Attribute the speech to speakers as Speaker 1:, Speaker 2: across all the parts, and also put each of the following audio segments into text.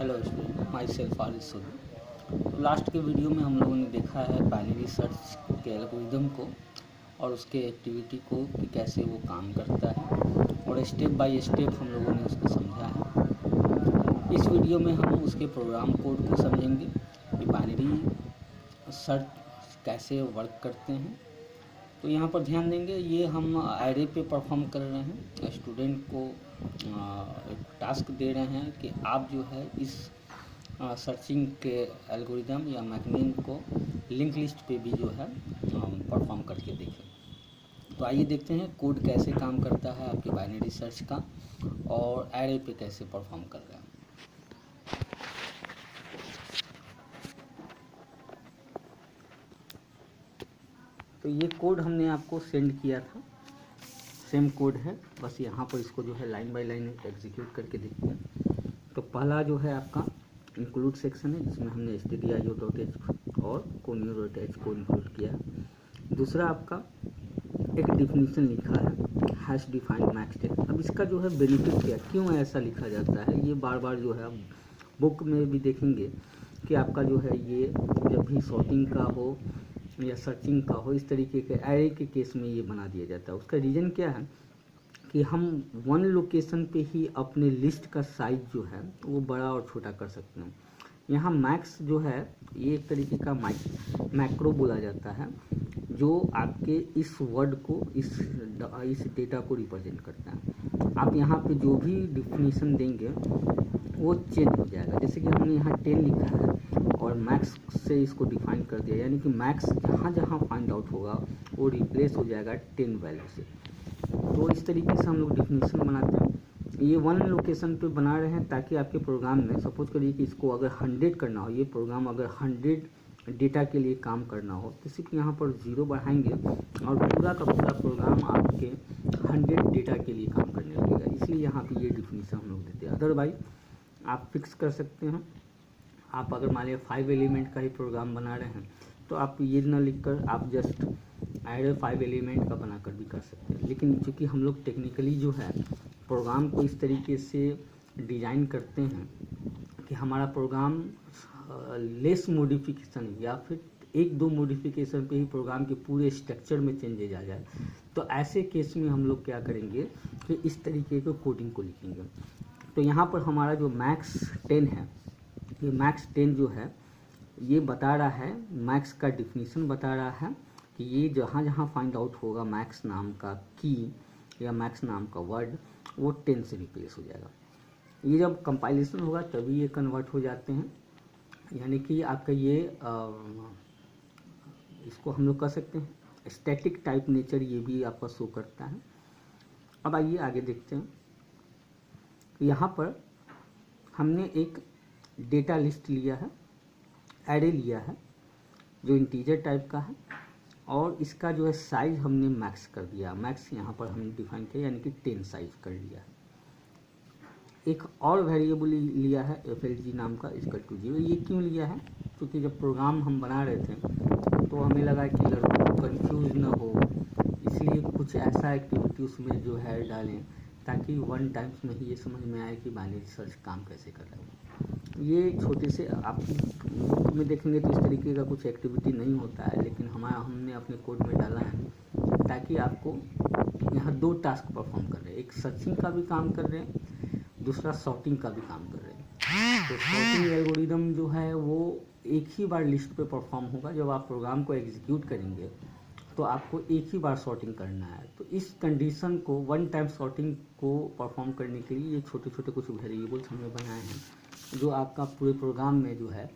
Speaker 1: Hello student, myself Arif Soni. Last के video में हम लोगों ने देखा है बाइनरी सर्च के एल्गोरिदम को और उसके एक्टिविटी को कि कैसे वो काम करता है, और स्टेप बाय स्टेप हम लोगों ने उसको समझा है। इस वीडियो में हम उसके प्रोग्राम कोड को समझेंगे कि बाइनरी सर्च कैसे वर्क करते हैं। तो यहाँ पर ध्यान देंगे, ये हम एरे पे परफॉर्म कर रहे हैं। स्टूडेंट को एक टास्क दे रहे हैं कि आप जो है इस सर्चिंग के एल्गोरिदम या मैकेनिज्म को लिंक लिस्ट पे भी जो है परफॉर्म करके देखें। तो आइए देखते हैं कोड कैसे काम करता है आपके बाइनरी सर्च का और एरे पे कैसे परफॉर्म कर रहा है। तो ये कोड हमने आपको सेंड किया था, सेम कोड है, बस यहाँ पर इसको जो है लाइन बाय लाइन एग्जीक्यूट करके देखते हैं। तो पहला जो है आपका इंक्लूड सेक्शन है, जिसमें हमने stdio.h और conio.h को इंक्लूड किया है। दूसरा आपका एक डिफिनीशन लिखा है, हैश डिफाइंड मैक्स टेन। अब इसका जो है बेनिफिट क्या, क्यों ऐसा लिखा जाता है, ये बार बार जो है आप बुक में भी देखेंगे कि आपका जो है ये जब भी सॉर्टिंग का हो या सर्चिंग का हो, इस तरीके के एरे के केस में ये बना दिया जाता है। उसका रीज़न क्या है कि हम वन लोकेशन पे ही अपने लिस्ट का साइज जो है वो बड़ा और छोटा कर सकते हैं। यहाँ मैक्स जो है ये एक तरीके का मैक्रो बोला जाता है, जो आपके इस वर्ड को इस डेटा को रिप्रेजेंट करता है। आप यहाँ पे जो भी डिफिनीशन देंगे वो चेंज हो जाएगा। जैसे कि हमने यहाँ 10 लिखा है और मैक्स से इसको डिफाइन कर दिया, यानी कि मैक्स जहाँ जहाँ फाइंड आउट होगा वो रिप्लेस हो जाएगा 10 वैल्यू से। तो इस तरीके से हम लोग डिफिनीशन बनाते हैं। ये वन लोकेशन पे बना रहे हैं ताकि आपके प्रोग्राम में, सपोज करिए कि इसको अगर 100 करना हो, ये प्रोग्राम अगर 100 डेटा के लिए काम करना हो तो सिर्फ यहाँ पर 0 बढ़ाएंगे और पूरा का पूरा प्रोग्राम आपके 100 डेटा के लिए काम करने लगेगा। इसलिए यहाँ पे ये डिफिनीशन हम लोग देते हैं। अदरवाइज आप फिक्स कर सकते हैं। आप अगर मान लिया 5 एलिमेंट का ही प्रोग्राम बना रहे हैं तो आप ये ना लिखकर आप जस्ट एरे 5 एलिमेंट का बनाकर भी कर सकते हैं। लेकिन चूँकि हम लोग टेक्निकली जो है प्रोग्राम को इस तरीके से डिज़ाइन करते हैं कि हमारा प्रोग्राम लेस मॉडिफिकेशन या फिर 1-2 मॉडिफिकेशन पे ही प्रोग्राम के पूरे स्ट्रक्चर में चेंजेज आ जाए, तो ऐसे केस में हम लोग क्या करेंगे कि इस तरीके के कोडिंग को लिखेंगे। तो यहाँ पर हमारा जो मैक्स 10 है, ये मैक्स 10 जो है ये बता रहा है, मैक्स का डिफिनीशन बता रहा है कि ये जहाँ जहाँ फाइंड आउट होगा मैक्स नाम का की या मैक्स नाम का वर्ड, वो 10 से रिप्लेस हो जाएगा। ये जब कंपाइलेशन होगा तभी ये कन्वर्ट हो जाते हैं, यानी कि आपका ये इसको हम लोग कर सकते हैं स्टैटिक टाइप नेचर, ये भी आपका शो करता है। अब आइए आगे देखते हैं। यहाँ पर हमने एक डेटा लिस्ट लिया है, एरे लिया है जो इंटीजर टाइप का है, और इसका जो है साइज हमने मैक्स कर दिया। मैक्स यहाँ पर हमने डिफाइन किया, यानी कि 10 साइज कर लिया है। एक और वेरिएबल लिया है FLG नाम का, इसका 20। ये क्यों लिया है, क्योंकि जब प्रोग्राम हम बना रहे थे तो हमें लगा कि लड़कों को कंफ्यूज ना हो, इसलिए कुछ ऐसा एक्टिविटी उसमें जो है डालें ताकि वन टाइम्स में ही ये समझ में आए कि बाइनरी सर्च काम कैसे कर रहा है। ये छोटे से आप बुक में देखेंगे तो इस तरीके का कुछ एक्टिविटी नहीं होता है, लेकिन हमने अपने कोड में डाला है ताकि आपको यहाँ 2 टास्क परफॉर्म कर रहे हैं, एक सर्चिंग का भी काम कर रहे हैं, दूसरा सॉर्टिंग का भी काम कर रहे हैं। तो सॉर्टिंग एल्गोरिदम जो है वो एक ही बार लिस्ट पे परफॉर्म होगा। जब आप प्रोग्राम को एग्जीक्यूट करेंगे तो आपको एक ही बार सॉर्टिंग करना है। तो इस कंडीशन को, वन टाइम सॉर्टिंग को परफॉर्म करने के लिए ये छोटे छोटे कुछ वेरिएबल्स हमने बनाए हैं, जो आपका पूरे प्रोग्राम में जो है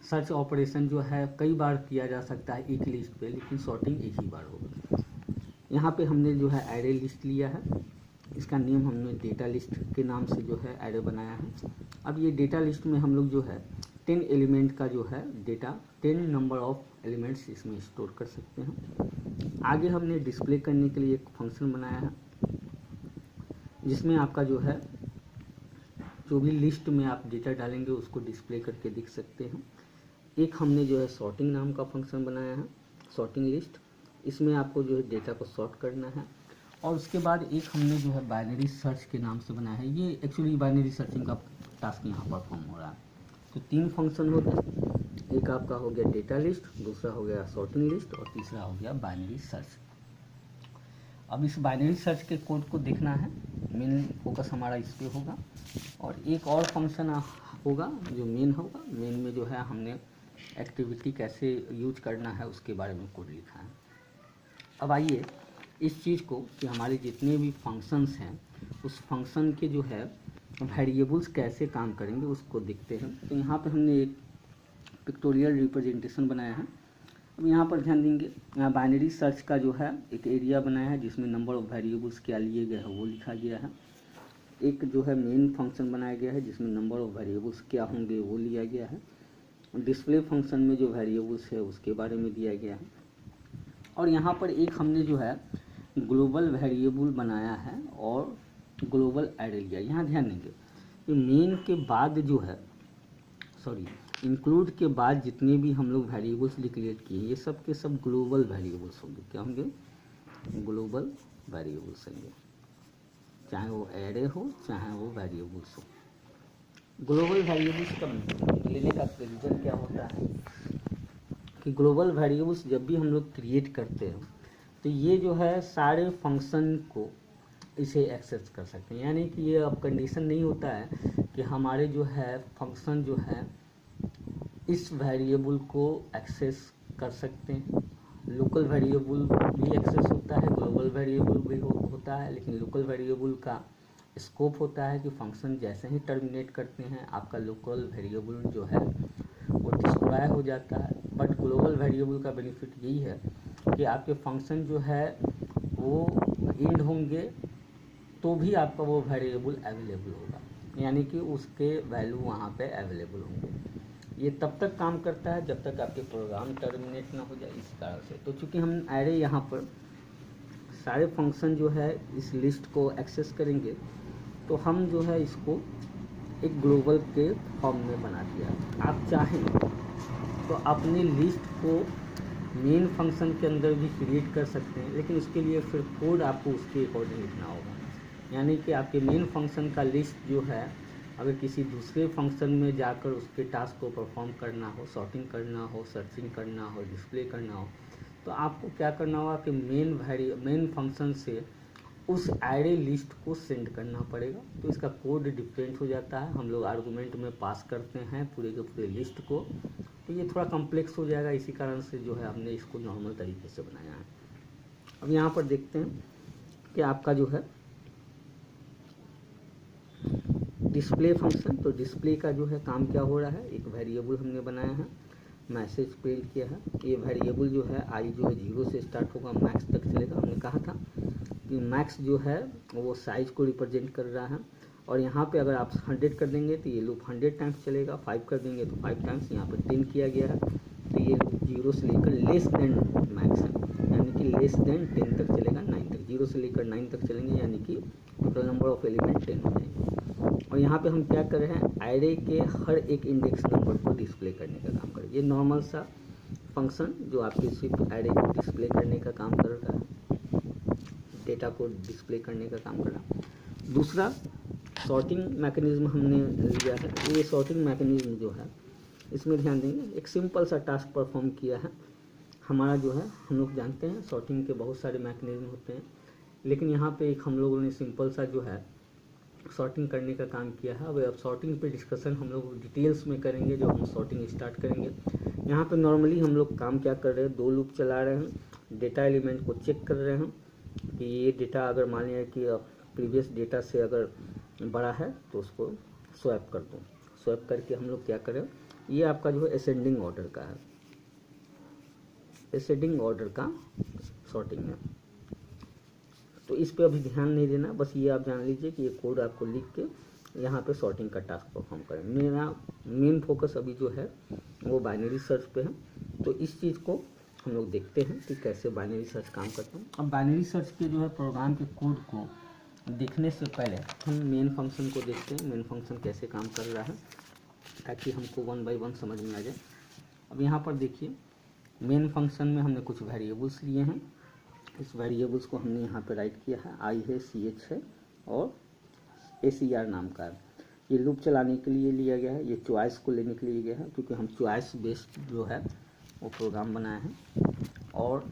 Speaker 1: सर्च ऑपरेशन जो है कई बार किया जा सकता है एक लिस्ट पे, लेकिन सॉर्टिंग एक ही बार होगा। यहाँ पे हमने जो है एरे लिस्ट लिया है, इसका नेम हमने डेटा लिस्ट के नाम से जो है एरे बनाया है। अब ये डेटा लिस्ट में हम लोग जो है 10 एलिमेंट का जो है डेटा, 10 नंबर ऑफ एलिमेंट्स इसमें स्टोर कर सकते हैं। आगे हमने डिस्प्ले करने के लिए एक फंक्शन बनाया है, जिसमें आपका जो है जो भी लिस्ट में आप डेटा डालेंगे उसको डिस्प्ले करके दिख सकते हैं। एक हमने जो है सॉर्टिंग नाम का फंक्शन बनाया है, सॉर्टिंग लिस्ट, इसमें आपको जो है डेटा को सॉर्ट करना है। और उसके बाद एक हमने जो है बाइनरी सर्च के नाम से बनाया है, ये एक्चुअली बाइनरी सर्चिंग का टास्क यहाँ परफॉर्म हो रहा है। तो 3 फंक्शन हो गए, एक आपका हो गया डेटा लिस्ट, दूसरा हो गया सॉर्टिंग लिस्ट और तीसरा हो गया बाइनरी सर्च। अब इस बाइनरी सर्च के कोड को देखना है, मेन फोकस हमारा इस पे होगा। और एक और फंक्शन होगा जो मेन होगा, मेन में जो है हमने एक्टिविटी कैसे यूज करना है उसके बारे में कोड लिखा है। अब आइए इस चीज़ को कि हमारे जितने भी फंक्शंस हैं उस फंक्शन के जो है वेरिएबल्स कैसे काम करेंगे उसको देखते हैं। तो यहाँ पर हमने एक पिक्टोरियल रिप्रेजेंटेशन बनाया है। अब यहाँ पर ध्यान देंगे, यहाँ बाइनरी सर्च का जो है एक एरिया बनाया है जिसमें नंबर ऑफ वेरिएबल्स क्या लिए गए हैं वो लिखा गया है। एक जो है मेन फंक्शन बनाया गया है जिसमें नंबर ऑफ वेरिएबल्स क्या होंगे वो लिया गया है। डिस्प्ले फंक्शन में जो वेरिएबल्स है उसके बारे में दिया गया है। और यहाँ पर एक हमने जो है ग्लोबल वेरिएबल बनाया है और ग्लोबल एरे लिया। यहाँ ध्यान देंगे कि मेन के बाद जो है इंक्लूड के बाद जितने भी हम लोग वेरिएबल्स डिक्लेयर किए ये सब के सब ग्लोबल वेरिएबल्स होंगे। क्या होंगे? ग्लोबल वेरिएबल्स होंगे, चाहे वो एरे हो चाहे वो वेरिएबल्स हो। ग्लोबल वेरिएबल्स का लेने का रीज़न क्या होता है कि ग्लोबल वेरिएबल्स जब भी हम लोग क्रिएट करते हैं तो ये जो है सारे फंक्शन को इसे एक्सेस कर सकते हैं। यानी कि ये अब कंडीशन नहीं होता है कि हमारे जो है फंक्शन जो है इस वेरिएबल को एक्सेस कर सकते हैं। लोकल वेरिएबल भी एक्सेस होता है, ग्लोबल वेरिएबल भी होता है, लेकिन लोकल वेरिएबल का स्कोप होता है कि फंक्शन जैसे ही टर्मिनेट करते हैं आपका लोकल वेरिएबल जो है वो डिस्ट्रॉय हो जाता है। बट ग्लोबल वेरिएबल का बेनिफिट यही है कि आपके फंक्शन जो है वो एंड होंगे तो भी आपका वो वेरिएबल अवेलेबल होगा, यानी कि उसके वैल्यू वहाँ पे अवेलेबल होंगे। ये तब तक काम करता है जब तक आपके प्रोग्राम टर्मिनेट ना हो जाए, इस कारण से। तो चूँकि हम एरे यहाँ पर सारे फंक्शन जो है इस लिस्ट को एक्सेस करेंगे तो हम जो है इसको एक ग्लोबल के फॉर्म में बना दिया। आप चाहें तो अपनी लिस्ट को मेन फंक्शन के अंदर भी क्रिएट कर सकते हैं, लेकिन उसके लिए फिर कोड आपको उसके अकॉर्डिंग लिखना होगा। यानी कि आपके मेन फंक्शन का लिस्ट जो है अगर किसी दूसरे फंक्शन में जाकर उसके टास्क को परफॉर्म करना हो, सॉर्टिंग करना हो, सर्चिंग करना हो, डिस्प्ले करना हो, तो आपको क्या करना होगा कि मेन फंक्शन से उस एरे लिस्ट को सेंड करना पड़ेगा। तो इसका कोड डिफरेंट हो जाता है। हम लोग आर्गूमेंट में पास करते हैं पूरे के पूरे लिस्ट को, तो ये थोड़ा कॉम्प्लेक्स हो जाएगा। इसी कारण से जो है हमने इसको नॉर्मल तरीके से बनाया है। अब यहाँ पर देखते हैं कि आपका जो है डिस्प्ले फंक्शन, तो डिस्प्ले का जो है काम क्या हो रहा है, एक वेरिएबल हमने बनाया है, मैसेज प्रिंट किया है। ये वेरिएबल जो है आई जो है 0 से स्टार्ट होगा, मैक्स तक चलेगा। हमने कहा था कि मैक्स जो है वो साइज को रिप्रेजेंट कर रहा है। और यहाँ पे अगर आप 100 कर देंगे तो ये लूप 100 टाइम्स चलेगा, 5 कर देंगे तो 5 टाइम्स। यहाँ पर 10 किया गया है तो ये लूप 0 से लेकर लेस देन मैक्स है, यानी कि लेस देन 10 तक चलेगा, 9 तक। 0 से लेकर 9 तक चलेंगे, यानी कि टोटल नंबर ऑफ एलिमेंट 10 हो जाएंगे। और यहाँ पे हम क्या कर रहे हैं, एरे के हर एक इंडेक्स नंबर को डिस्प्ले करने का काम करें। ये नॉर्मल सा फंक्शन जो आपके सिर्फ एरे को डिस्प्ले करने का काम कर रहा है, डेटा को डिस्प्ले करने का काम कर रहा है। दूसरा सॉर्टिंग मैकेनिज्म हमने लिया है। ये सॉर्टिंग मैकेनिज्म जो है इसमें ध्यान देंगे, एक सिंपल सा टास्क परफॉर्म किया है हमारा जो है। हम लोग जानते हैं सॉर्टिंग के बहुत सारे मैकेनिज्म होते हैं, लेकिन यहाँ पे एक हम लोगों ने सिंपल सा जो है सॉर्टिंग करने का काम किया है। अब सॉर्टिंग पे डिस्कशन हम लोग डिटेल्स में करेंगे जब हम सॉर्टिंग स्टार्ट करेंगे। यहाँ पे नॉर्मली हम लोग काम क्या कर रहे हैं, 2 लूप चला रहे हैं, डेटा एलिमेंट को चेक कर रहे हैं कि ये डेटा अगर मान लिया कि प्रीवियस डेटा से अगर बड़ा है तो उसको स्वैप कर दो। स्वैप करके हम लोग क्या करें, ये आपका जो है असेंडिंग ऑर्डर का है, असेंडिंग ऑर्डर का सॉर्टिंग है। तो इस पे अभी ध्यान नहीं देना, बस ये आप जान लीजिए कि ये कोड आपको लिख के यहाँ पे सॉर्टिंग का टास्क परफॉर्म करें। मेरा मेन फोकस अभी जो है वो बाइनरी सर्च पे है। तो इस चीज़ को हम लोग देखते हैं कि कैसे बाइनरी सर्च काम करता है। अब बाइनरी सर्च के जो है प्रोग्राम के कोड को देखने से पहले हम मेन फंक्शन को देखते हैं, मेन फंक्शन कैसे काम कर रहा है, ताकि हमको 1 बाय 1 समझ में आ जाए। अब यहाँ पर देखिए मेन फंक्शन में हमने कुछ वेरिएबल्स लिए हैं। इस वेरिएबल्स को हमने यहाँ पे राइट किया है, आई है, ch है और ACR नाम का है। ये लूप चलाने के लिए लिया गया है, ये चॉइस को लेने के लिए गया है, क्योंकि हम चॉइस बेस्ड जो है वो प्रोग्राम बनाए हैं। और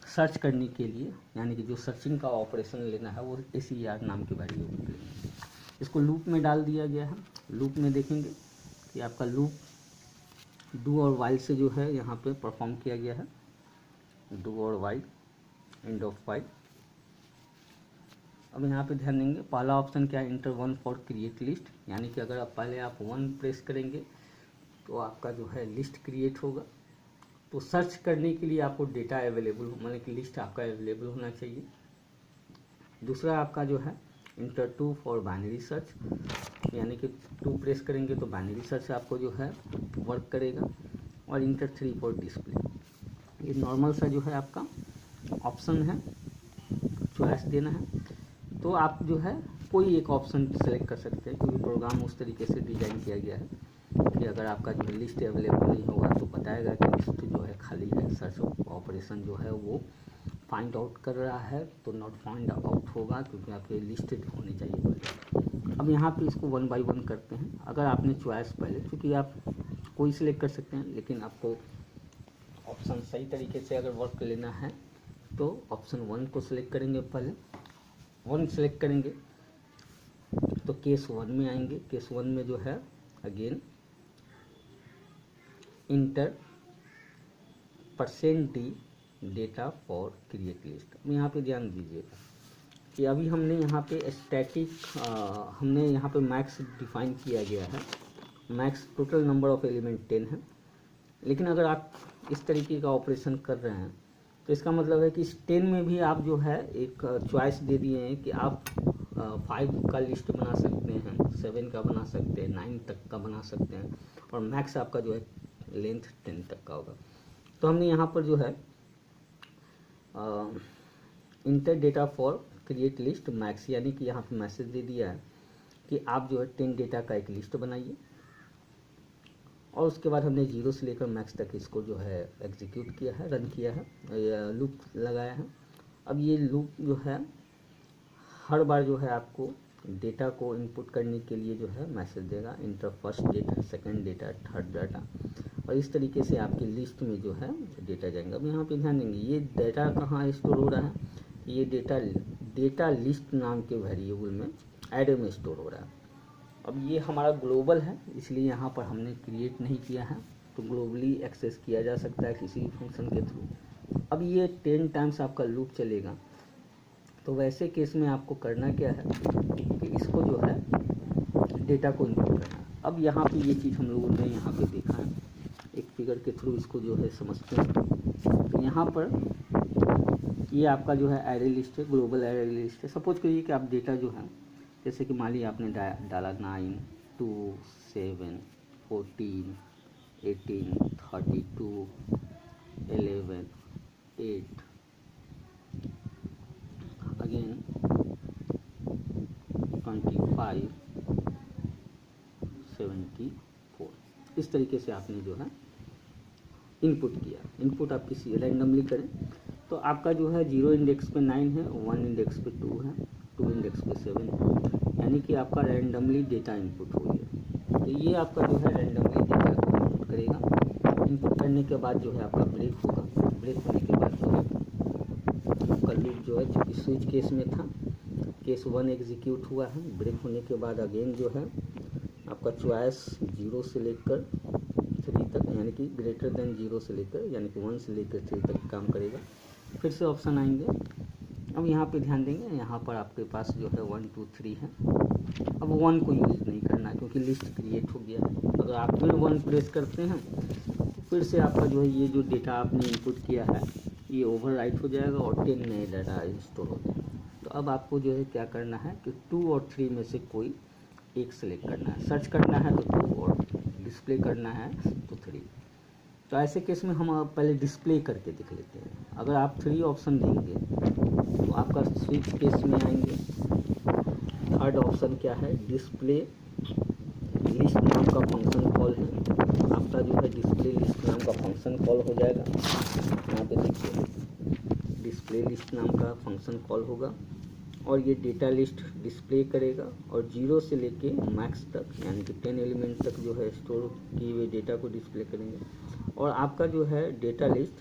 Speaker 1: सर्च करने के लिए, यानी कि जो सर्चिंग का ऑपरेशन लेना है वो ACR नाम के वेरिएबल के लिए इसको लूप में डाल दिया गया है। लूप में देखेंगे कि आपका लूप डू और वाइल से जो है यहाँ पे परफॉर्म किया गया है, डू और वाइल, एंड ऑफ वाइल। अब यहाँ पे ध्यान देंगे, पहला ऑप्शन क्या है, इंटर 1 फॉर क्रिएट लिस्ट, यानी कि अगर आप पहले 1 प्रेस करेंगे तो आपका जो है लिस्ट क्रिएट होगा। तो सर्च करने के लिए आपको डेटा अवेलेबल, मतलब कि लिस्ट आपका अवेलेबल होना चाहिए। दूसरा आपका जो है इंटर 2 फॉर बाइनरी सर्च, यानी कि 2 प्रेस करेंगे तो बाइनरी सर्च आपको जो है वर्क करेगा। और इंटर 3 फॉर डिस्प्ले, ये नॉर्मल सा जो है आपका ऑप्शन है, चॉइस देना है। तो आप जो है कोई एक ऑप्शन सेलेक्ट कर सकते हैं, क्योंकि प्रोग्राम उस तरीके से डिज़ाइन किया गया है कि अगर आपका जो है लिस्ट अवेलेबल नहीं होगा तो बताएगा कि लिस्ट जो है खाली है। सर्च ऑपरेशन जो है वो फाइंड आउट कर रहा है, तो नॉट फाइंड आउट होगा, क्योंकि आपके लिस्टेड होने चाहिए पहले। अब यहाँ पे इसको 1 बाई 1 करते हैं। अगर आपने चॉइस पहले, क्योंकि आप कोई सिलेक्ट कर सकते हैं, लेकिन आपको ऑप्शन सही तरीके से अगर वर्क लेना है तो ऑप्शन 1 को सिलेक्ट करेंगे। पहले 1 सेलेक्ट करेंगे तो केस 1 में आएंगे। केस 1 में जो है again inter %d data for create list. अब यहाँ पे ध्यान दीजिएगा कि अभी हमने यहाँ पे स्टैटिक, हमने यहाँ पे मैक्स डिफाइन किया गया है। Max total number of element 10 है, लेकिन अगर आप इस तरीके का ऑपरेशन कर रहे हैं तो इसका मतलब है कि इस 10 में भी आप जो है एक चॉइस दे दिए हैं कि आप 5 का लिस्ट बना सकते हैं, 7 का बना सकते हैं, 9 तक का बना सकते हैं, और मैक्स आपका जो है लेंथ 10 तक का होगा। तो हमने यहाँ पर जो है inter data for create list max, यानी कि यहाँ पे मैसेज दे दिया है कि आप जो है 10 डेटा का एक लिस्ट बनाइए। और उसके बाद हमने 0 से लेकर मैक्स तक इसको जो है एग्जीक्यूट किया है, रन किया है, लूप लगाया है। अब ये लूप जो है हर बार जो है आपको डेटा को इनपुट करने के लिए जो है मैसेज देगा, inter first data, second data, third data, और इस तरीके से आपकी लिस्ट में जो है डेटा जाएंगे। अब यहाँ पे ध्यान देंगे, ये डेटा कहाँ स्टोर हो रहा है, ये डेटा लिस्ट नाम के वेरिएबल में एरे में स्टोर हो रहा है। अब ये हमारा ग्लोबल है, इसलिए यहाँ पर हमने क्रिएट नहीं किया है, तो ग्लोबली एक्सेस किया जा सकता है किसी भी फंक्शन के थ्रू। अब ये 10 टाइम्स आपका लूप चलेगा, तो वैसे केस में आपको करना क्या है कि इसको जो है डेटा को इनपुट करना है। अब यहाँ पे ये चीज़ हम लोगों ने यहाँ पे देखा है, एक फिगर के थ्रू इसको जो है समझते हैं। तो यहाँ पर ये आपका जो है एरे लिस्ट है, ग्लोबल एरे लिस्ट है। सपोज करिए कि आप डेटा जो है, जैसे कि मान लीजिए आपने डाला 9, 2, 7, 14, 18, 32, 11, 8, अगेन 25, 74, इस तरीके से आपने जो है इनपुट किया। इनपुट आप किसी रैंडमली करें तो आपका जो है 0 इंडेक्स पे 9 है, 1 इंडेक्स पे 2 है, 2 इंडेक्स पे 7 है, यानी कि आपका रैंडमली डेटा इनपुट हुई है। तो ये आपका जो है रैंडमली डेटा को इनपुट करेगा। इनपुट करने के बाद जो है आपका ब्रेक होगा। ब्रेक होने के बाद जो है आपका लूप जो है, चूँकि स्विच केस में था, केस 1 एग्जीक्यूट हुआ है। ब्रेक होने के बाद अगेन जो है आपका चॉइस 0 से लेकर 3 तक, यानी कि ग्रेटर देन 0 से लेकर, यानी कि 1 से लेकर 3 तक काम करेगा। फिर से ऑप्शन आएंगे। अब यहाँ पे ध्यान देंगे, यहाँ पर आपके पास जो है 1, 2, 3 है। अब 1 को यूज़ नहीं करना है क्योंकि लिस्ट क्रिएट हो गया है। अगर आप फिर 1 प्रेस करते हैं तो फिर से आपका जो है ये जो डेटा आपने इनपुट किया है ये ओवरराइट हो जाएगा और 10 नए डाटा स्टोर हो जाएंगे। तो अब आपको जो है क्या करना है कि 2 और 3 में से कोई एक सेलेक्ट करना है। सर्च करना है तो 2 और डिस्प्ले करना है तो 3। तो ऐसे केस में हम पहले डिस्प्ले करके देख लेते हैं। अगर आप 3 ऑप्शन देंगे तो आपका स्विच केस में आएंगे। थर्ड ऑप्शन क्या है, डिस्प्ले लिस्ट नाम का फंक्शन कॉल है। आपका जो है डिस्प्ले लिस्ट नाम का फंक्शन कॉल हो जाएगा। यहाँ पे देखिए डिस्प्ले लिस्ट नाम का फंक्शन कॉल होगा। और ये डेटा लिस्ट डिस्प्ले करेगा और 0 से लेके मैक्स तक यानी कि 10 एलिमेंट तक जो है स्टोर किए हुए डेटा को डिस्प्ले करेंगे। और आपका जो है डेटा लिस्ट,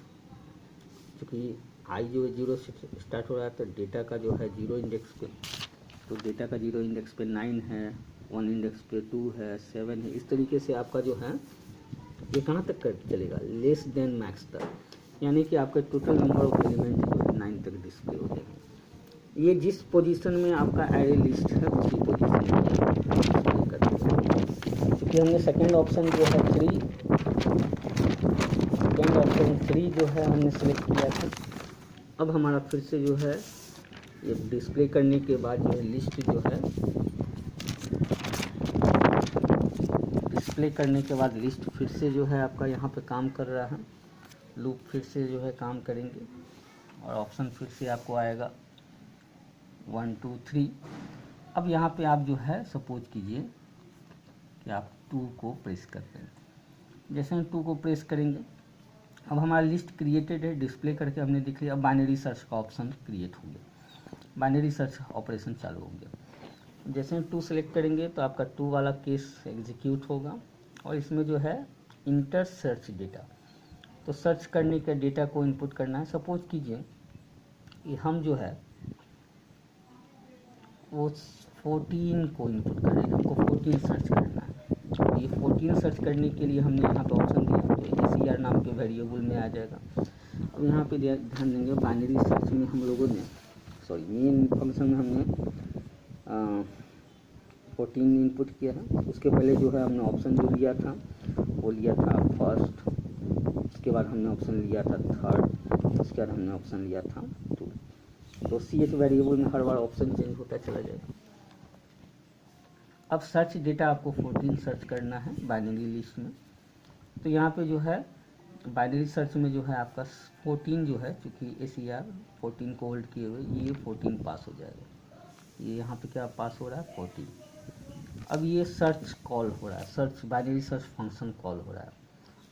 Speaker 1: चूँकि आई जो है 0 से स्टार्ट हो रहा है तो डेटा का जो है 0 इंडेक्स पे, तो डेटा का 0 इंडेक्स पे 9 है, 1 इंडेक्स पे 2 है, 7 है। इस तरीके से आपका जो है ये कहाँ तक कर चलेगा, लेस देन मैक्स तक, यानी कि आपका टोटल नंबर ऑफ एलिमेंट जो है 9 तक डिस्प्ले हो जाएगा। ये जिस पोजीशन में आपका एरे लिस्ट है उसी पोजीशन में डिस्प्ले कर देगा। क्योंकि हमने सेकेंड ऑप्शन जो है 3 जो है हमने सेलेक्ट किया था। अब हमारा फिर से जो है ये डिस्प्ले करने के बाद जो है लिस्ट जो है डिस्प्ले करने के बाद लिस्ट फिर से जो है आपका यहाँ पे काम कर रहा है, लूप फिर से जो है काम करेंगे और ऑप्शन फिर से आपको आएगा 1 2 3। अब यहाँ पे आप जो है सपोज कीजिए कि आप 2 को प्रेस करते हैं। जैसे हम 2 को प्रेस करेंगे अब हमारा लिस्ट क्रिएटेड है, डिस्प्ले करके हमने दिख लिया। अब बाइनरी सर्च का ऑप्शन क्रिएट हो गया, बाइनरी सर्च ऑपरेशन चालू हो गया। जैसे हम 2 सेलेक्ट करेंगे तो आपका 2 वाला केस एग्जीक्यूट होगा और इसमें जो है इंटर सर्च डेटा, तो सर्च करने के डेटा को इनपुट करना है। सपोज कीजिए कि हम जो है वो 14 को इनपुट करेंगे, हमको 14 सर्च करना है। ये 14 सर्च करने के लिए हमने यहाँ पे ऑप्शन दिया तो ACR नाम के वेरिएबल में आ जाएगा। अब यहाँ पे ध्यान देंगे बाइनरी सर्च में हम लोगों ने मेन फंक्शन में हमने 14 इनपुट किया है। उसके पहले जो है हमने ऑप्शन जो लिया था वो लिया था फर्स्ट, उसके बाद हमने ऑप्शन लिया था थर्ड, उसके बाद हमने ऑप्शन लिया था 2। तो CS वेरिएबल में हर बार ऑप्शन चेंज होता चला जाएगा। अब सर्च डेटा आपको 14 सर्च करना है बाइनरी लिस्ट में, तो यहाँ पे जो है बाइनरी सर्च में जो है आपका 14 जो है, चूँकि ACR 14 को होल्ड किए हुए ये 14 पास हो जाएगा। ये यहाँ पे क्या पास हो रहा है 14। अब ये सर्च कॉल हो रहा है, search binary search function call हो रहा है।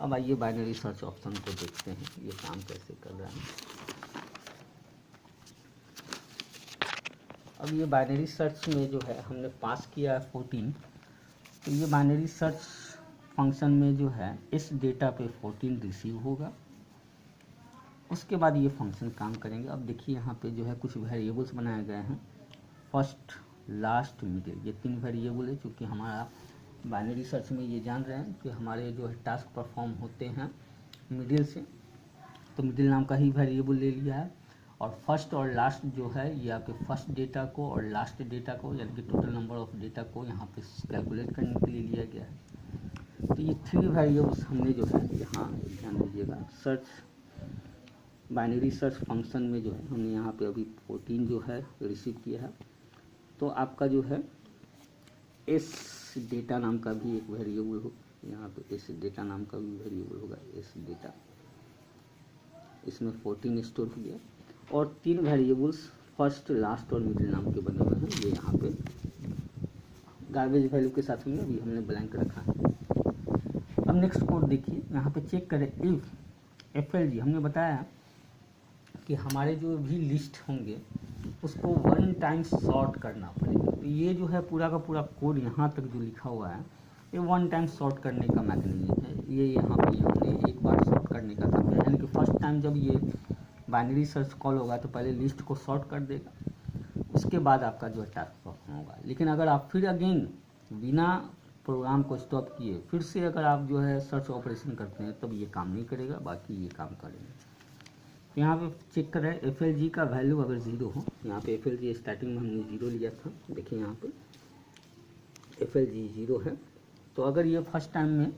Speaker 1: अब आइए बाइनरी सर्च ऑप्शन को देखते हैं ये काम कैसे कर रहा है। अब ये बाइनरी सर्च में जो है हमने पास किया है 14, तो ये बाइनरी सर्च फंक्शन में जो है इस डेटा पे 14 रिसीव होगा। उसके बाद ये फंक्शन काम करेंगे। अब देखिए यहाँ पे जो है कुछ वेरिएबल्स बनाए गए हैं, फर्स्ट लास्ट मिडिल, ये 3 वेरिएबल है। चूँकि हमारा बाइनरी सर्च में ये जान रहे हैं कि हमारे जो है टास्क परफॉर्म होते हैं मिडिल से, तो मिडिल नाम का ही वेरिएबल ले लिया है। और फर्स्ट और लास्ट जो है ये आपके फर्स्ट डेटा को और लास्ट डेटा को यानी कि टोटल नंबर ऑफ डेटा को यहाँ पे कैलकुलेट करने के लिए लिया गया है। तो ये 3 वेरिएबल्स हमने जो है यहाँ ध्यान दीजिएगा सर्च बाइनरी सर्च फंक्शन में जो है हमने यहाँ पे अभी 14 जो है रिसीव किया है। तो आपका जो है इस डेटा नाम का भी एक वेरिएबल हो, यहाँ पे इस डेटा नाम का भी वेरिएबल होगा, इस डेटा, इसमें 14 स्टोर हो गया। और 3 वेरिएबल्स फर्स्ट लास्ट और मिडिल नाम के बने हुए हैं, ये यहाँ पे गार्बेज वैल्यू के साथ में अभी हमने ब्लैंक रखा है। अब नेक्स्ट कोड देखिए, यहाँ पे चेक करें इफ FLG, हमने बताया कि हमारे जो भी लिस्ट होंगे उसको 1 टाइम सॉर्ट करना पड़ेगा। तो ये जो है पूरा का पूरा कोड यहाँ तक जो लिखा हुआ है ये 1 टाइम सॉर्ट करने का मैकेनिज्म है। ये यहाँ पे हमने एक बार सॉर्ट करने का था, यानी कि फर्स्ट टाइम जब ये बाइनरी सर्च कॉल होगा तो पहले लिस्ट को सॉर्ट कर देगा, उसके बाद आपका जो है टास्क परफॉर्म होगा। लेकिन अगर आप फिर अगेन बिना प्रोग्राम को स्टॉप किए फिर से अगर आप जो है सर्च ऑपरेशन करते हैं तब ये काम नहीं करेगा, बाकी ये काम करेंगे। तो यहाँ पे चेक कर रहे हैं FLG का वैल्यू अगर 0 हो, यहाँ पे FLG स्टार्टिंग में हमने 0 लिया था, देखिए यहाँ पे FLG 0 है। तो अगर ये फर्स्ट टाइम में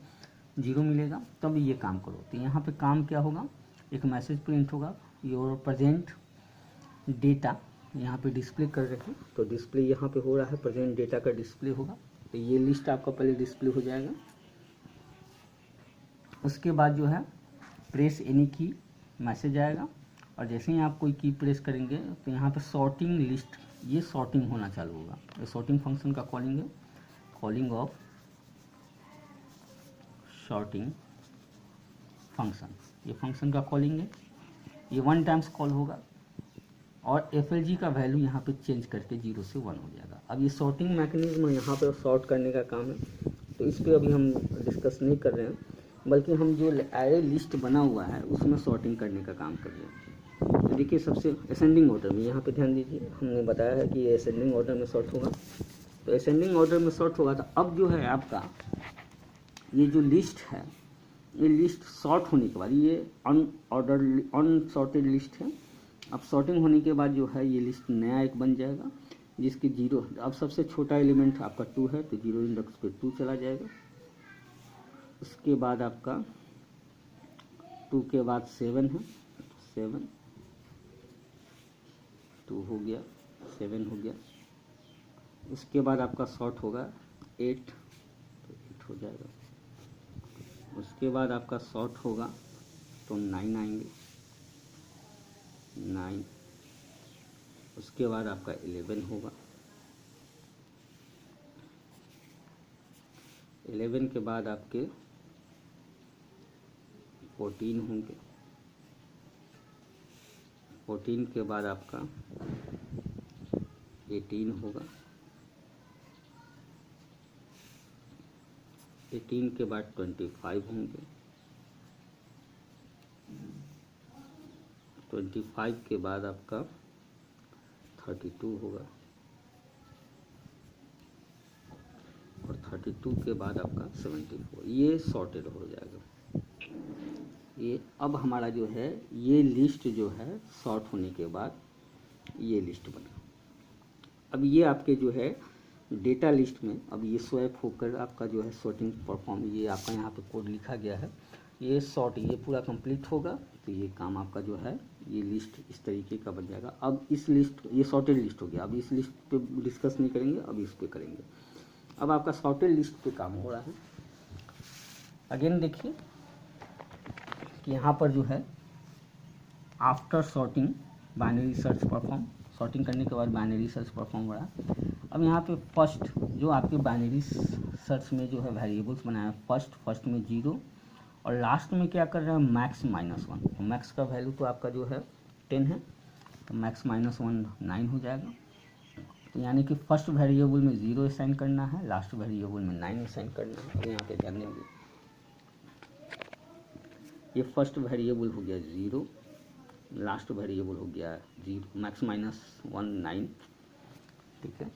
Speaker 1: 0 मिलेगा तब ये काम करो। तो यहाँ पे काम क्या होगा, एक मैसेज प्रिंट होगा, योर प्रेजेंट डेटा यहाँ पे डिस्प्ले कर रहे हैं, तो डिस्प्ले यहाँ पे हो रहा है, प्रेजेंट डेटा का डिस्प्ले होगा। तो ये लिस्ट आपका पहले डिस्प्ले हो जाएगा। उसके बाद जो है प्रेस एनी की मैसेज आएगा और जैसे ही आप कोई की प्रेस करेंगे तो यहाँ पे सॉर्टिंग लिस्ट, ये सॉर्टिंग होना चालू होगा। ये सॉर्टिंग फंक्शन का कॉलिंग है, कॉलिंग ऑफ सॉर्टिंग फंक्शन, ये फंक्शन का कॉलिंग है, ये 1 टाइम्स कॉल होगा। और FLG का वैल्यू यहाँ पे चेंज करके 0 से 1 हो जाएगा। अब ये सॉर्टिंग मैकेनिज्म यहाँ पे सॉर्ट करने का काम है, तो इस पर अभी हम डिस्कस नहीं कर रहे हैं, बल्कि हम जो एरे लिस्ट बना हुआ है उसमें सॉर्टिंग करने का काम कर रहे हैं। तो देखिए सबसे असेंडिंग ऑर्डर में यहाँ पे ध्यान दीजिए, हमने बताया है कि ये असेंडिंग ऑर्डर में सॉर्ट होगा, तो असेंडिंग ऑर्डर में सॉर्ट होगा। तो अब जो है आपका ये जो लिस्ट है, ये लिस्ट सॉर्ट होने के बाद ये अनसॉर्टेड लिस्ट है। अब सॉर्टिंग होने के बाद जो है ये लिस्ट नया एक बन जाएगा जिसकी 0, अब सबसे छोटा एलिमेंट आपका 2 है तो 0 इंडेक्स पे 2 चला जाएगा। उसके बाद आपका 2 के बाद 7 है, 7 2 हो गया, 7 हो गया। उसके बाद आपका सॉर्ट होगा 8 तो 8 हो जाएगा। उसके बाद आपका सॉर्ट होगा तो 9 आएंगे, 9। उसके बाद आपका 11 होगा, 11 के बाद आपके 14 होंगे, 14 के बाद आपका 18 होगा, 18 के बाद 25 होंगे, 25 के बाद आपका 32 होगा, और 32 के बाद आपका 74। ये सॉर्टेड हो जाएगा। ये अब हमारा जो है ये लिस्ट जो है सॉर्ट होने के बाद ये लिस्ट बना। अब ये आपके जो है डेटा लिस्ट में अब ये स्वैप होकर आपका जो है सॉर्टिंग परफॉर्म, ये आपका यहाँ पे कोड लिखा गया है, ये सॉर्ट ये पूरा कंप्लीट होगा तो ये काम आपका जो है ये लिस्ट इस तरीके का बन जाएगा। अब इस लिस्ट, ये सॉर्टेड लिस्ट हो गया, अब इस लिस्ट पे डिस्कस नहीं करेंगे, अब इस पे करेंगे। अब आपका सॉर्टेड लिस्ट पे काम हो रहा है। अगेन देखिए कि यहाँ पर जो है after sorting binary search perform, sorting करने के बाद बाइनरी सर्च परफॉर्म हो रहा है। अब यहाँ पे फर्स्ट जो आपके बाइनरी सर्च में जो है वेरिएबल्स बनाया है, फर्स्ट में 0 और लास्ट में क्या कर रहे हैं मैक्स -1। तो मैक्स का वैल्यू तो आपका जो है 10 है, तो मैक्स -1 9 हो जाएगा। तो यानी कि फर्स्ट वेरिएबल में 0 असाइन करना है, लास्ट वेरिएबल में 9 असाइन करना है। अब यहाँ पे ध्यान देंगे, ये फर्स्ट वेरिएबल हो गया 0, लास्ट वेरिएबल हो गया 0, मैक्स -1 9, ठीक है।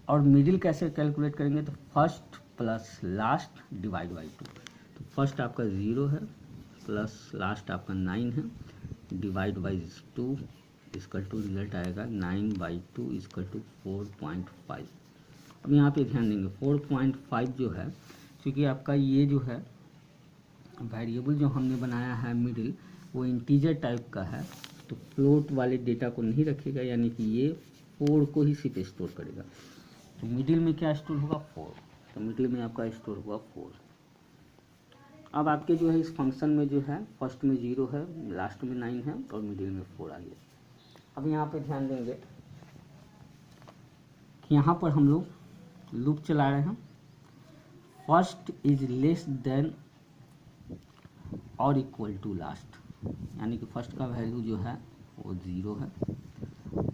Speaker 1: और मिडिल कैसे कैलकुलेट करेंगे, तो first plus last divide by 2। तो फर्स्ट आपका 0 है प्लस लास्ट आपका 9 है divide by 2 is equal to result आएगा 9/2 इसकल टू 4.5। अब यहाँ पे ध्यान देंगे 4.5 जो है, क्योंकि आपका ये जो है वेरिएबल जो हमने बनाया है मिडिल वो इंटीजर टाइप का है, तो फ्लोट वाले डेटा को नहीं रखेगा, यानी कि ये 4 को ही सिर्फ स्टोर करेगा। तो मिडिल में क्या स्टोर होगा 4, तो मिडिल में आपका स्टोर हुआ 4। अब आपके जो है इस फंक्शन में जो है फर्स्ट में 0 है, लास्ट में 9 है और मिडिल में 4 आ गया। अब यहाँ पे ध्यान देंगे कि यहाँ पर हम लोग लूप चला रहे हैं, फर्स्ट इज लेस देन और इक्वल टू लास्ट, यानी कि फर्स्ट का वैल्यू जो है वो 0 है,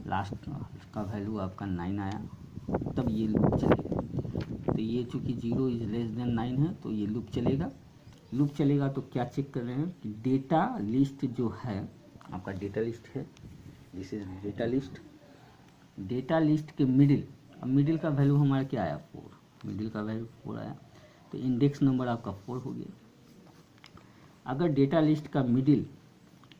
Speaker 1: लास्ट का वैल्यू आपका 9 आया, तब ये लूप चलेगा। तो ये चूँकि 0 इज लेस देन 9 है तो ये लूप चलेगा। लूप चलेगा तो क्या चेक कर रहे हैं कि डेटा लिस्ट जो है आपका डेटा लिस्ट है, this is data list. Data list के मिडिल, अब मिडिल का वैल्यू हमारा क्या आया 4, मिडिल का वैल्यू 4 आया, तो इंडेक्स नंबर आपका 4 हो गया। अगर डेटा लिस्ट का middle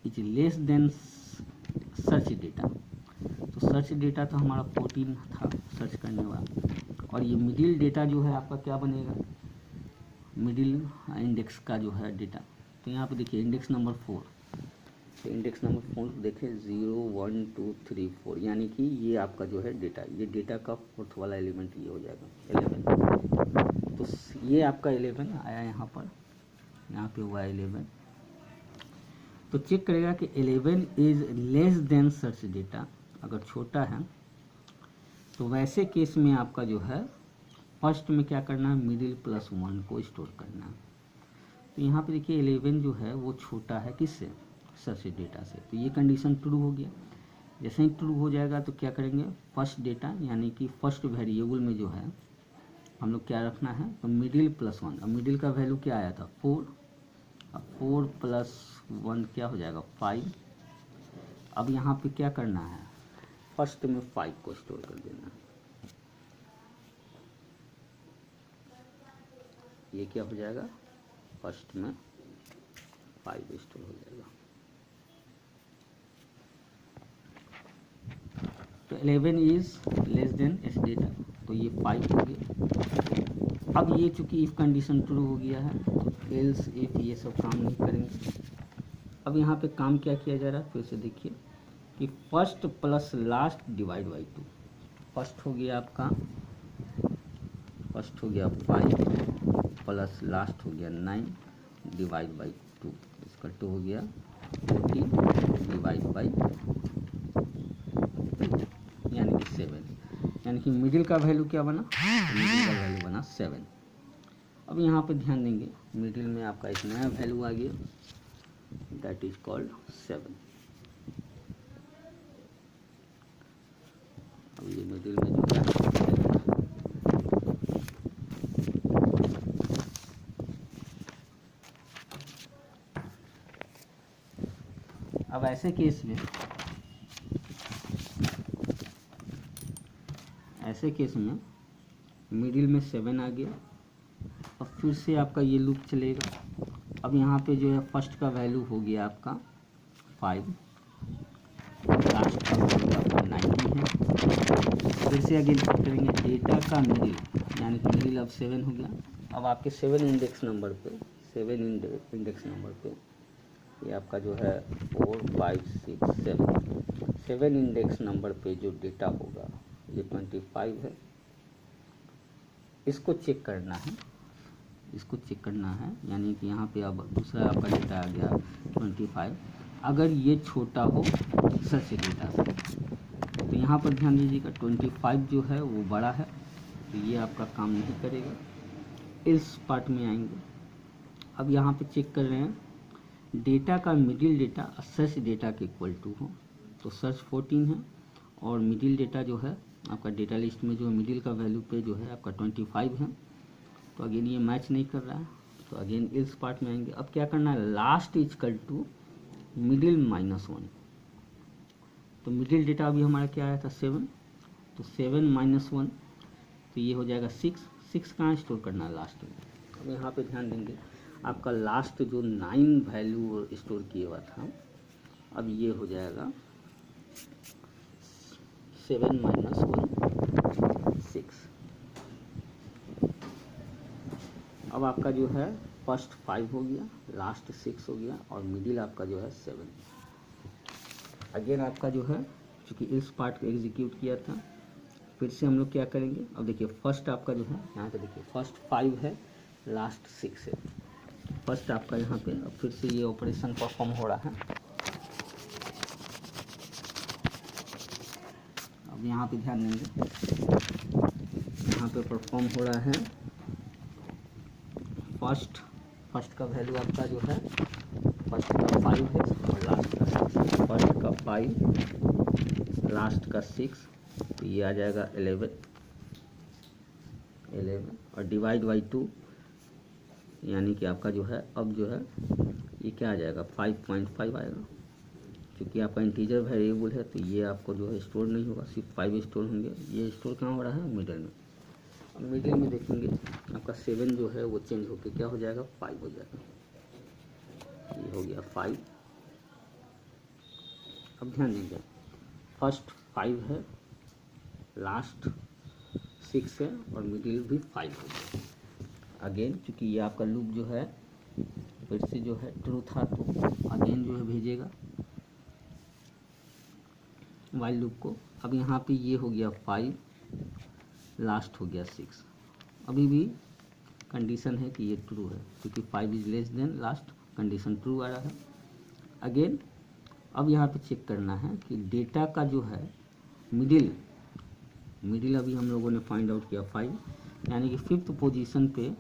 Speaker 1: is less then search data, तो सर्च डेटा तो हमारा 14 था सर्च करने वाला, और ये मिडिल डेटा जो है आपका क्या बनेगा मिडिल इंडेक्स का जो है डेटा। तो यहाँ पे देखिए इंडेक्स नंबर 4, तो इंडेक्स नंबर 4 देखें 0 1 2 3 4, यानी कि ये आपका जो है डेटा, ये डेटा का फोर्थ वाला एलिमेंट ये हो जाएगा 11। तो ये आपका 11 आया यहाँ पर, यहाँ पे हुआ 11। तो चेक करेगा कि 11 is less then search data, अगर छोटा है तो वैसे केस में आपका जो है फर्स्ट में क्या करना है मिडिल +1 को स्टोर करना है। तो यहाँ पे देखिए 11 जो है वो छोटा है किससे, सर्च डेटा से। तो ये कंडीशन ट्रू हो गया। जैसे ही ट्रू हो जाएगा तो क्या करेंगे, फर्स्ट डेटा यानी कि फर्स्ट वेरिएबल में जो है हम लोग क्या रखना है, तो मिडिल प्लस 1। अब मिडिल का वैल्यू क्या आया था 4, अब 4 प्लस 1 क्या हो जाएगा 5। अब यहाँ पे क्या करना है, फर्स्ट में 5 को स्टोर कर देना है। ये क्या हो जाएगा, फर्स्ट में 5 स्टोर हो जाएगा। तो 11 is less then S data, तो ये 5 हो गया। अब ये चूंकि इफ कंडीशन ट्रू हो गया है तो एल्स इफ ये सब काम नहीं करेंगे। अब यहाँ पे काम क्या किया जा रहा है, फिर से देखिए कि first plus last divide by 2। First हो गया आपका, फर्स्ट हो गया 5 प्लस लास्ट हो गया 9 डिवाइड बाई 2, इसका 2 हो गया 40 डिवाइड बाई यानी कि 7, यानी कि मिडिल का वैल्यू क्या बना, मिडिल का वैल्यू बना 7। अब यहाँ पे ध्यान देंगे मिडिल में आपका एक नया वैल्यू आ गया, दैट इज कॉल्ड 7। अब ये मिडिल में जो है अब ऐसे केस में मिडिल में 7 आ गया। अब फिर से आपका ये लूप चलेगा। अब यहाँ पे जो है फर्स्ट का वैल्यू हो गया आपका 5, लास्ट का वैल्यू आपका 90 है। फिर से अगेन चेक करेंगे डेटा का मिडिल, यानी कि मिडिल अब 7 हो गया। अब आपके 7 इंडेक्स नंबर पे ये आपका जो है 4 5 6 7 इंडेक्स नंबर पे जो डेटा होगा ये 25 है। इसको चेक करना है, यानी कि यहाँ पे अब दूसरा आपका डेटा आ गया 25। अगर ये छोटा हो सर्च डेटा से तो यहाँ पर ध्यान दीजिएगा 25 जो है वो बड़ा है, तो ये आपका काम नहीं करेगा। इस पार्ट में आएंगे। अब यहाँ पे चेक कर रहे हैं डेटा का मिडिल डेटा सर्च डेटा के इक्वल टू हो, तो सर्च 14 है और मिडिल डेटा जो है आपका डेटा लिस्ट में जो मिडिल का वैल्यू पे जो है आपका 25 है। तो अगेन ये मैच नहीं कर रहा है, तो अगेन इस पार्ट में आएंगे। अब क्या करना है, last is equal to middle minus 1। तो मिडिल डेटा अभी हमारा क्या आया था 7, तो 7 माइनस 1 तो ये हो जाएगा 6 कहाँ स्टोर करना है लास्ट में। अब यहाँ पे ध्यान देंगे आपका लास्ट जो 9 वैल्यू स्टोर किया हुआ था, अब ये हो जाएगा 7 माइनस 1 6। अब आपका जो है फर्स्ट 5 हो गया, लास्ट 6 हो गया और मिडिल आपका जो है 7। अगेन आपका जो है चूँकि इस पार्ट को एग्जीक्यूट किया था, फिर से हम लोग क्या करेंगे। अब देखिए फर्स्ट आपका जो है यहाँ पे देखिए फर्स्ट 5 है, लास्ट 6 है। फर्स्ट आपका यहाँ पे अब फिर से ये ऑपरेशन परफॉर्म हो रहा है। अब यहाँ पे ध्यान देंगे, यहाँ पे परफॉर्म हो रहा है फर्स्ट का वैल्यू आपका जो है फर्स्ट का 5 है और लास्ट का 6। फर्स्ट का 5 लास्ट का 6 तो ये आ जाएगा 11 और डिवाइड बाई 2 यानी कि आपका जो है अब जो है ये क्या आ जाएगा 5.5 आएगा। क्योंकि आपका इंटीजर वेरिएबल है तो ये आपको जो है स्टोर नहीं होगा, सिर्फ 5 स्टोर होंगे। ये स्टोर कहाँ हो रहा है, मिडिल में। अब मिडिल में देखेंगे आपका 7 जो है वो चेंज होकर क्या हो जाएगा 5 हो जाएगा। ये हो गया 5। अब ध्यान दीजिए फर्स्ट 5 है, लास्ट 6 है और मिडिल भी 5 हो गया। अगेन चूँकि ये आपका लूप जो है फिर से जो है ट्रू था तो अगेन जो है भेजेगा वाइल लूप को। अब यहाँ पे ये हो गया 5, लास्ट हो गया 6। अभी भी कंडीशन है कि ये ट्रू है क्योंकि 5 is less than last, condition true आ रहा है। अगेन अब यहाँ पे चेक करना है कि डेटा का जो है मिडिल अभी हम लोगों ने फाइंड आउट किया 5, यानी कि 5th पोजीशन पे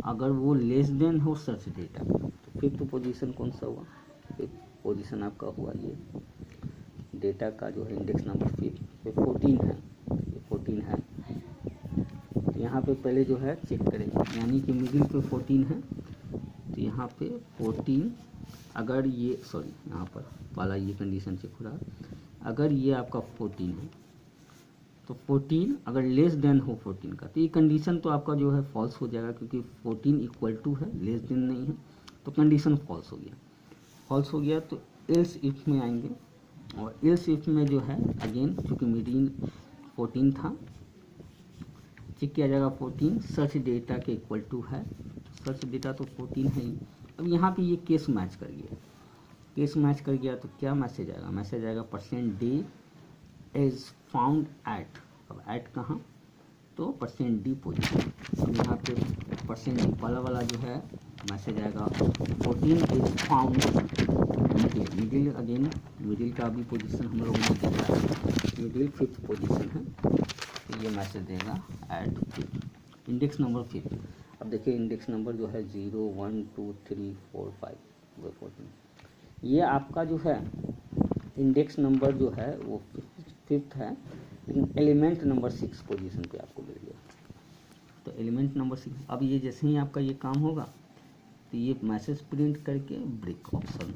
Speaker 1: अगर वो लेस देन हो सर्च डेटा, तो 5th पोजीशन कौन सा हुआ, पोजीशन आपका हुआ ये डेटा का जो है इंडेक्स नंबर 14 है, ये 14 है। तो यहाँ पे पहले जो है चेक करेंगे, यानी कि मिडिल पे 14 है, तो यहाँ पे 14 अगर ये यहाँ पर वाला ये कंडीशन चेक हो रहा है, अगर ये आपका 14 है तो 14 अगर लेस देन हो 14 का, तो ये कंडीशन तो आपका जो है फॉल्स हो जाएगा, क्योंकि 14 इक्वल टू है, लेस देन नहीं है, तो कंडीशन फॉल्स हो गया। फॉल्स हो गया तो एल्स इफ में आएंगे, और एल्स इफ में जो है अगेन चूँकि मिडिल 14 था, चेक किया जाएगा 14 सर्च डेटा के इक्वल टू है, सर्च डेटा तो 14 है ही। अब यहाँ पे ये केस मैच कर गया, केस मैच कर गया तो क्या मैसेज आएगा, मैसेज आएगा %d इज फाउंड एट। अब एट कहाँ, तो %d पोजीशन। अब यहाँ पे %d वाला जो है मैसेज आएगा 14 is found middle. Again middle का भी पोजीशन हम लोगों ने देखा है, मिडिल 5th पोजीशन है, तो ये मैसेज देगा एट 5 इंडेक्स नंबर 5। अब देखिए इंडेक्स नंबर जो है 0 1 2 3 4 5 14, ये आपका जो है इंडेक्स नंबर जो है वो 5th है, लेकिन एलिमेंट नंबर 6 पोजीशन पे आपको मिल गया। तो एलिमेंट नंबर 6, अब ये जैसे ही आपका ये काम होगा तो ये मैसेज प्रिंट करके ब्रेक ऑप्शन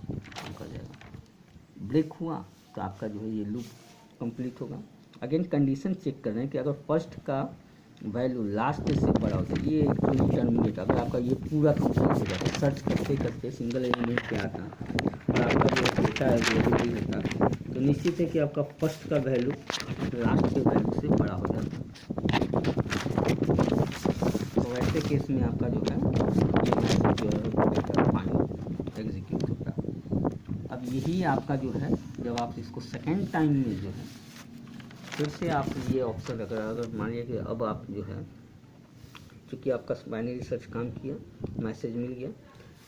Speaker 1: कर जाएगा। ब्रेक हुआ तो आपका जो है ये लूप कंप्लीट होगा। अगेन कंडीशन चेक कर रहे हैं कि अगर फर्स्ट का वैल्यू लास्ट से बड़ा होता है, ये इंटरमीडिएट, अगर आपका ये पूरा कंप्लीट हो जाता है, सर्च करते करते सिंगल एलिमेंट पे आता और आपका जो डेटा अवेलेबल होता, तो निश्चित है कि आपका फर्स्ट का वैल्यू लास्ट के वैल्यू से बड़ा हो जाता है। तो वैसे केस में आपका जो है ये मैसेज जो है फाइनल एग्जीक्यूट होता है। अब यही आपका जो है जब आप इसको सेकेंड टाइम में जो है फिर से आप ये ऑप्शन अगर मानिए कि अब आप जो है चूँकि आपका बाइनरी सर्च काम किया, मैसेज मिल गया,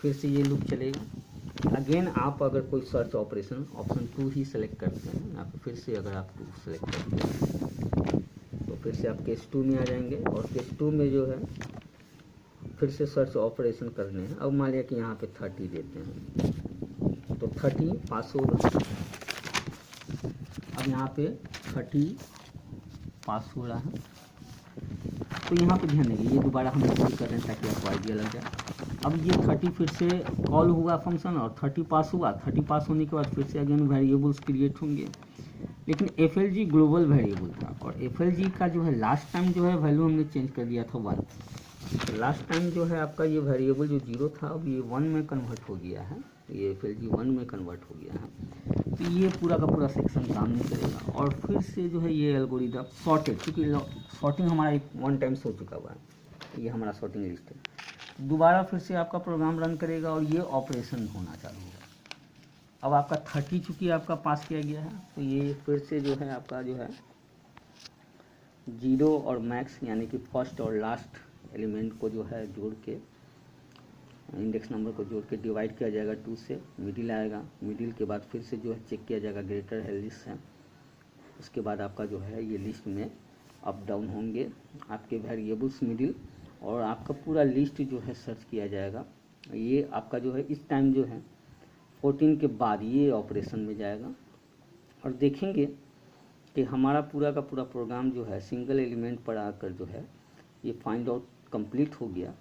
Speaker 1: फिर से ये लूप चलेगा। अगेन आप अगर कोई सर्च ऑपरेशन ऑप्शन 2 ही सेलेक्ट करते हैं, यहाँ पे फिर से अगर आप 2 सेलेक्ट करते हैं तो फिर से आप केस 2 में आ जाएंगे, और केस 2 में जो है फिर से सर्च ऑपरेशन करने हैं। अब मान लिया कि यहाँ पे 30 देते हैं, तो 30 पास होगा। अब यहाँ पे 30 पास हो रहा है, तो यहाँ पे ध्यान देंगे, ये दोबारा हम रिपीट कर रहे हैं ताकि आपको आइडिया लग जाए। अब ये 30 फिर से कॉल हुआ फंक्शन और 30 पास हुआ। 30 पास होने के बाद फिर से अगेन वेरिएबल्स क्रिएट होंगे, लेकिन FLG ग्लोबल वेरिएबल था, और FLG का जो है लास्ट टाइम जो है वैल्यू हमने चेंज कर दिया था 1। तो लास्ट टाइम जो है आपका ये वेरिएबल जो 0 था अब ये 1 में कन्वर्ट हो गया है, ये FLG 1 में कन्वर्ट हो गया है। तो ये पूरा का पूरा सेक्शन काम नहीं करेगा, और फिर से जो है ये एल्गोरिथम सॉर्टेड, क्योंकि सॉर्टिंग हमारा 1 टाइम्स हो चुका हुआ है, ये हमारा सॉर्टिंग लिस्ट है। दोबारा फिर से आपका प्रोग्राम रन करेगा और ये ऑपरेशन होना चालू होगा। अब आपका 30 चूँकि आपका पास किया गया है, तो ये फिर से जो है आपका जो है 0 और मैक्स यानी कि फर्स्ट और लास्ट एलिमेंट को जो है जोड़ के इंडेक्स नंबर को जोड़ के डिवाइड किया जाएगा 2 से, मिडिल आएगा, मिडिल के बाद फिर से जो है चेक किया जाएगा ग्रेटर है लिस्ट है। उसके बाद आपका जो है ये लिस्ट में अप डाउन होंगे आपके वेरिएबल्स मिडिल, और आपका पूरा लिस्ट जो है सर्च किया जाएगा। ये आपका जो है इस टाइम जो है 14 के बाद ये ऑपरेशन में जाएगा, और देखेंगे कि हमारा पूरा का पूरा प्रोग्राम जो है सिंगल एलिमेंट पर आकर जो है ये फाइंड आउट कंप्लीट हो गया।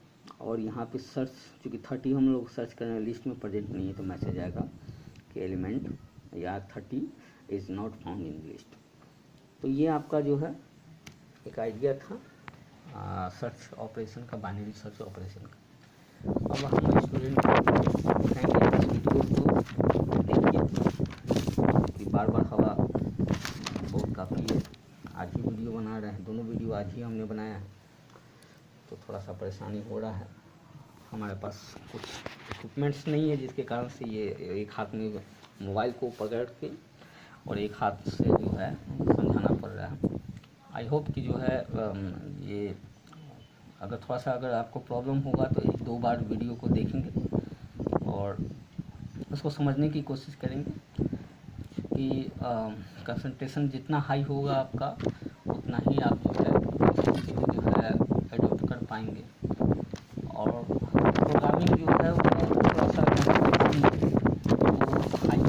Speaker 1: और यहाँ पे सर्च चूँकि 30 हम लोग सर्च कर रहे हैं, लिस्ट में प्रेजेंट नहीं है, तो मैसेज आएगा कि एलिमेंट या 30 is not found in list. तो ये आपका जो है एक आइडिया था सर्च ऑपरेशन का, बाइनरी सर्च ऑपरेशन का। अब हम स्टूडेंट को दिखाएंगे इस वीडियो को देखिए कि बार बार हवा बहुत काफ़ी है। आज ही वीडियो बना रहे हैं, दोनों वीडियो आज ही हमने बनाया है, तो थोड़ा सा परेशानी हो रहा है। हमारे पास कुछ इक्विपमेंट्स नहीं है, जिसके कारण से ये एक हाथ में मोबाइल को पकड़ के और एक हाथ से जो है समझाना पड़ रहा है। आई होप कि जो है ये अगर थोड़ा सा अगर आपको प्रॉब्लम होगा तो 1-2 बार वीडियो को देखेंगे और उसको समझने की कोशिश करेंगे, कि कंसंट्रेशन जितना हाई होगा आपका उतना ही आप जो है एडॉप्ट कर पाएंगे। और प्रोग्रामिंग जो है वो थोड़ा सा हाई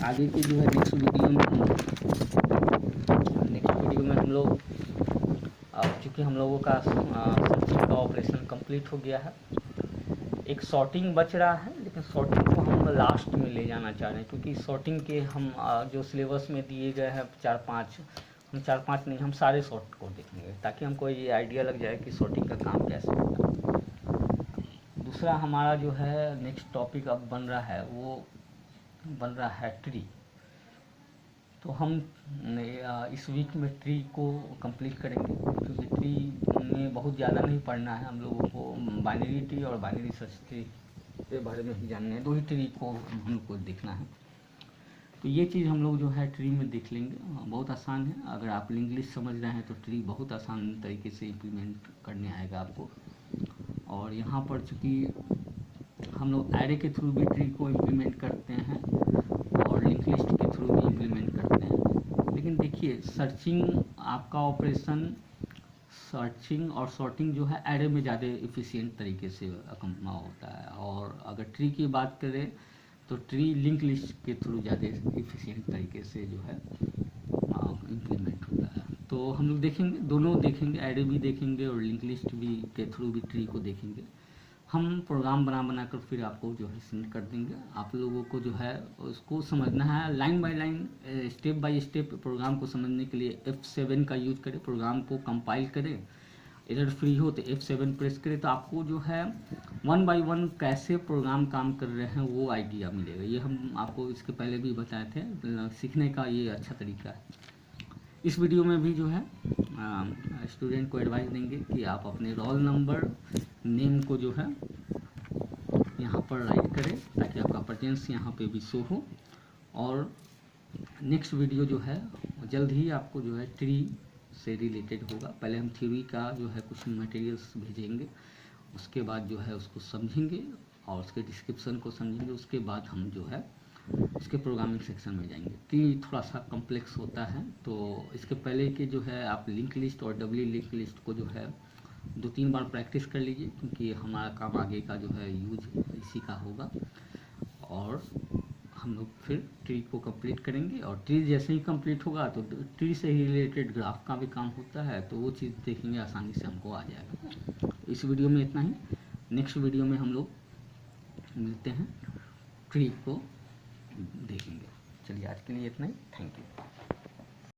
Speaker 1: आगे की जो है नेक्स्ट वीडियो में हम लोग चूँकि हम लोगों का सर्चिंग का ऑपरेशन कंप्लीट हो गया है, एक सॉर्टिंग बच रहा है, लेकिन सॉर्टिंग को हम लास्ट में ले जाना चाह रहे हैं, क्योंकि सॉर्टिंग के हम जो सिलेबस में दिए गए हैं 4-5, हम 4-5 नहीं, हम सारे सॉर्ट को देखेंगे, ताकि हमको ये आइडिया लग जाए कि सॉर्टिंग का काम कैसे होता है। दूसरा हमारा जो है नेक्स्ट टॉपिक अब बन रहा है, वो बन रहा है ट्री। तो हम इस वीक में ट्री को कंप्लीट करेंगे, क्योंकि ट्री में बहुत ज़्यादा नहीं पढ़ना है हम लोगों को, बाइनरी ट्री और बाइनरी सर्च ट्री के बारे में ही जानना है, 2 ही ट्री को हम लोग को देखना है। तो ये चीज़ हम लोग जो है ट्री में देख लेंगे, बहुत आसान है। अगर आप लिंक लिस्ट समझ रहे हैं तो ट्री बहुत आसान तरीके से इम्प्लीमेंट करने आएगा आपको। और यहाँ पर चूँकि हम लोग एरे के थ्रू भी ट्री को इम्प्लीमेंट करते हैं और लिंक लिस्ट के थ्रू भी इम्प्लीमेंट करते हैं, लेकिन देखिए सर्चिंग आपका ऑपरेशन, सर्चिंग और सॉर्टिंग जो है एरे में ज़्यादा इफ़िशिएंट तरीके से होता है, और अगर ट्री की बात करें तो ट्री लिंक लिस्ट के थ्रू ज़्यादा इफ़िशिएंट तरीके से जो है इम्प्लीमेंट होता है। तो हम लोग देखेंगे, दोनों देखेंगे, एरे भी देखेंगे और लिंक लिस्ट भी के थ्रू भी ट्री को देखेंगे। हम प्रोग्राम बना कर फिर आपको जो है सेंड कर देंगे। आप लोगों को जो है उसको समझना है line by line, step by step. Program को समझने के लिए F7 का यूज करें, प्रोग्राम को कंपाइल करें, एरर फ्री हो तो F7 प्रेस करें, तो आपको जो है 1 बाय 1 कैसे प्रोग्राम काम कर रहे हैं वो आइडिया मिलेगा। ये हम आपको इसके पहले भी बताए थे, सीखने का ये अच्छा तरीका है। इस वीडियो में भी जो है स्टूडेंट को एडवाइस देंगे कि आप अपने रोल नंबर, नेम को जो है यहाँ पर राइट करें, ताकि आपका प्रेजेंस यहाँ पे भी शो हो। और नेक्स्ट वीडियो जो है जल्द ही आपको जो है ट्री से रिलेटेड होगा। पहले हम थ्योरी का जो है कुछ मटेरियल्स भेजेंगे, उसके बाद जो है उसको समझेंगे और उसके डिस्क्रिप्शन को समझेंगे, उसके बाद हम जो है उसके प्रोग्रामिंग सेक्शन में जाएंगे। ट्री थोड़ा सा कॉम्प्लेक्स होता है, तो इसके पहले के जो है आप लिंक लिस्ट और डब्ल्यू लिंक लिस्ट को जो है 2-3 बार प्रैक्टिस कर लीजिए, क्योंकि हमारा काम आगे का जो है यूज इसी का होगा। और हम लोग फिर ट्री को कंप्लीट करेंगे, और ट्री जैसे ही कंप्लीट होगा तो ट्री से ही रिलेटेड ग्राफ का भी काम होता है, तो वो चीज़ देखेंगे, आसानी से हमको आ जाएगा। इस वीडियो में इतना ही। नेक्स्ट वीडियो में हम लोग मिलते हैं, ट्री को देखेंगे। चलिए आज के लिए इतना ही, थैंक यू।